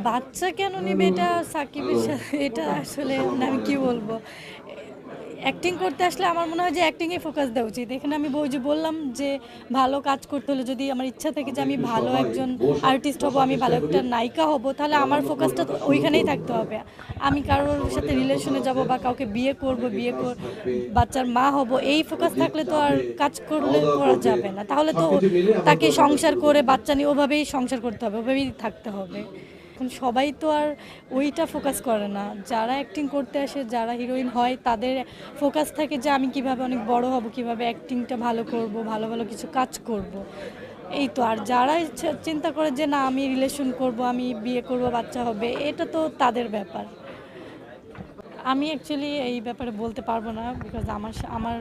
বাচ্চা কেন নিবে এটা সাকিবের সাথে এটা আসলে আমি কি বলবো অ্যাক্টিং করতে আসলে আমার মনে হয় যে অ্যাক্টিংয়ে ফোকাস দেওয়া উচিত। এখানে আমি ওই যে বললাম যে ভালো কাজ করতে হলে যদি আমার ইচ্ছা থাকে যে আমি ভালো একজন আর্টিস্ট হব, আমি ভালো একটা নায়িকা হব, তাহলে আমার ফোকাসটা ওইখানেই থাকতে হবে। আমি কারোর সাথে রিলেশনে যাব বা কাউকে বিয়ে করব, বাচ্চার মা হব, এই ফোকাস থাকলে তো আর কাজ করলে করা যাবে না। তাহলে তো তাকে সংসার করে বাচ্চা নিয়ে ওভাবেই সংসার করতে হবে, ওভাবেই থাকতে হবে। এখন সবাই তো আর ওইটা ফোকাস করে না। যারা অ্যাক্টিং করতে আসে, যারা হিরোইন হয়, তাদের ফোকাস থাকে যে আমি কিভাবে অনেক বড় হব, কিভাবে অ্যাক্টিংটা ভালো করব, ভালো ভালো কিছু কাজ করব। এই তো। আর যারা চিন্তা করে যে না আমি রিলেশন করব, আমি বিয়ে করব, বাচ্চা হবে, এটা তো তাদের ব্যাপার। আমি অ্যাকচুয়ালি এই ব্যাপারে বলতে পারবো না, বিকজ আমার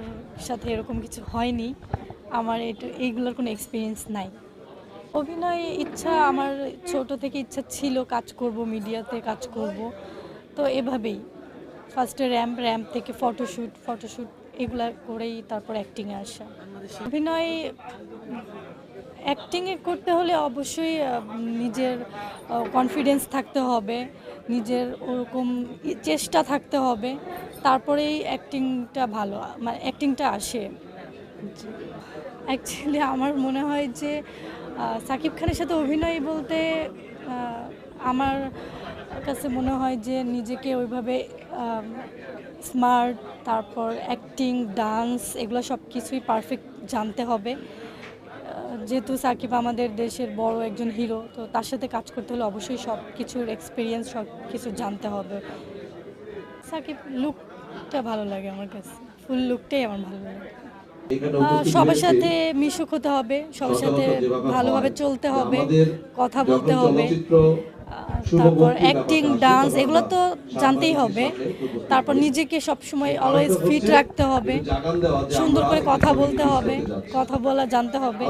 সাথে এরকম কিছু হয়নি। আমার এইগুলোর কোনো এক্সপিরিয়েন্স নাই। অভিনয় ইচ্ছা আমার ছোট থেকে ইচ্ছা ছিল, কাজ করব, মিডিয়াতে কাজ করব। তো এভাবেই ফার্স্টে র্যাম্প থেকে ফটোশ্যুট এগুলা করেই তারপর অ্যাক্টিংয়ে আসা। অভিনয় অ্যাক্টিংয়ে করতে হলে অবশ্যই নিজের কনফিডেন্স থাকতে হবে, নিজের ওরকম চেষ্টা থাকতে হবে, তারপরেই অ্যাক্টিংটা ভালো মানে অ্যাক্টিংটা আসে। অ্যাকচুয়ালি আমার মনে হয় যে সাকিব খানের সাথে অভিনয় বলতে আমার কাছে মনে হয় যে নিজেকে ওইভাবে স্মার্ট, তারপর অ্যাক্টিং, ডান্স, এগুলো সব কিছুই পারফেক্ট জানতে হবে। যেহেতু সাকিব আমাদের দেশের বড় একজন হিরো, তো তার সাথে কাজ করতে হলে অবশ্যই সব কিছুর এক্সপিরিয়েন্স, সব কিছু জানতে হবে। সাকিব লুকটা ভালো লাগে আমার কাছে, ফুল লুকটাই আমার ভালো লাগে। সবার সাথে মিশুক হতে হবে, সবার সাথে ভালোভাবে চলতে হবে, কথা বলতে হবে, তারপর অ্যাক্টিং, ডান্স এগুলো তো জানতেই হবে। তারপর নিজেকে সবসময় অলওয়েজ ফিট রাখতে হবে, সুন্দর করে কথা বলতে হবে, কথা বলা জানতে হবে।